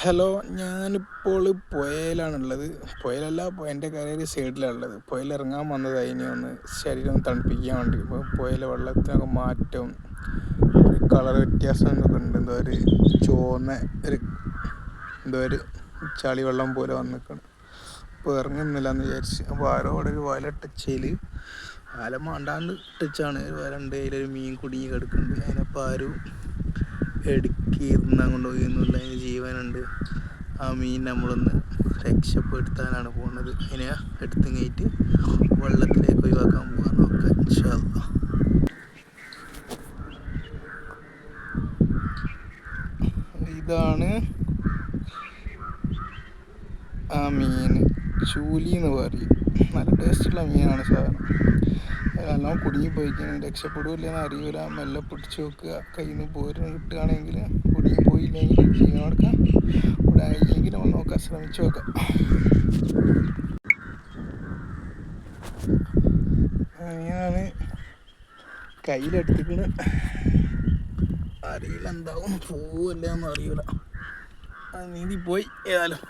Hello, ഞാനിപ്പോൾ പുഴയിലാണുള്ളത്. പുഴയിലല്ല, എൻ്റെ കരയുടെ സൈഡിലാണുള്ളത്. പുഴയിലിറങ്ങാൻ വന്നത് അതിനെ ഒന്ന് ശരീരം തണുപ്പിക്കാൻ വേണ്ടി. ഇപ്പോൾ പുഴയിലെ വെള്ളത്തിനൊക്കെ മാറ്റം, കളർ വ്യത്യാസം എന്നൊക്കെ ഉണ്ട്. എന്തോ ഒരു ചുവന്ന ഒരു ചളി വെള്ളം പോലെ വന്നിക്കണം. ഇപ്പോൾ ഇറങ്ങുന്നില്ല എന്ന് വിചാരിച്ച്. അപ്പോൾ ആരോ അവിടെ ഒരു വല ടച്ച് വല മാണ്ടാണ്ട് ടച്ചാണ്. വലണ്ട്, അതിലൊരു മീൻ കുടുങ്ങി കിടക്കുന്നുണ്ട്. അതിനപ്പോൾ ആരും എടുക്കിയിരുന്നാൽ കൊണ്ടുപോയി എന്നുള്ള ജീവനുണ്ട്. ആ മീൻ നമ്മളൊന്ന് രക്ഷപ്പെടുത്താനാണ് പോകുന്നത്. അതിനെ എടുത്തുകഴിഞ്ഞിട്ട് വെള്ളത്തിലേക്ക് ഒഴിവാക്കാൻ പോകാൻ നോക്കാം. ഇൻഷാ അല്ലാഹ്. ഇതാണ് ആ മീൻ. ചൂലി എന്ന് പറയും. നല്ല ടേസ്റ്റുള്ള മീനാണ് സാധനം. നല്ലോണം കുടുങ്ങിപ്പോയിക്കാൻ രക്ഷപ്പെടില്ലെന്ന് അറിയില്ല. മെല്ലെ പിടിച്ച് വെക്കുക. കയ്യിൽ നിന്ന് പോരുന്ന കിട്ടുകയാണെങ്കിൽ, കുടുങ്ങി പോയില്ലെങ്കിൽ ജീവൻ കൊടുക്കാം. ഇവിടെ ആയെങ്കിലും ഒന്ന് നോക്കാൻ ശ്രമിച്ചു നോക്കാം. മീനാണ് കയ്യിലെടുത്തിക്കണ്. അറിയില്ല എന്താവും, പോവല്ലേ ഒന്നും അറിയില്ല. നീന്തി പോയി ഏതായാലും.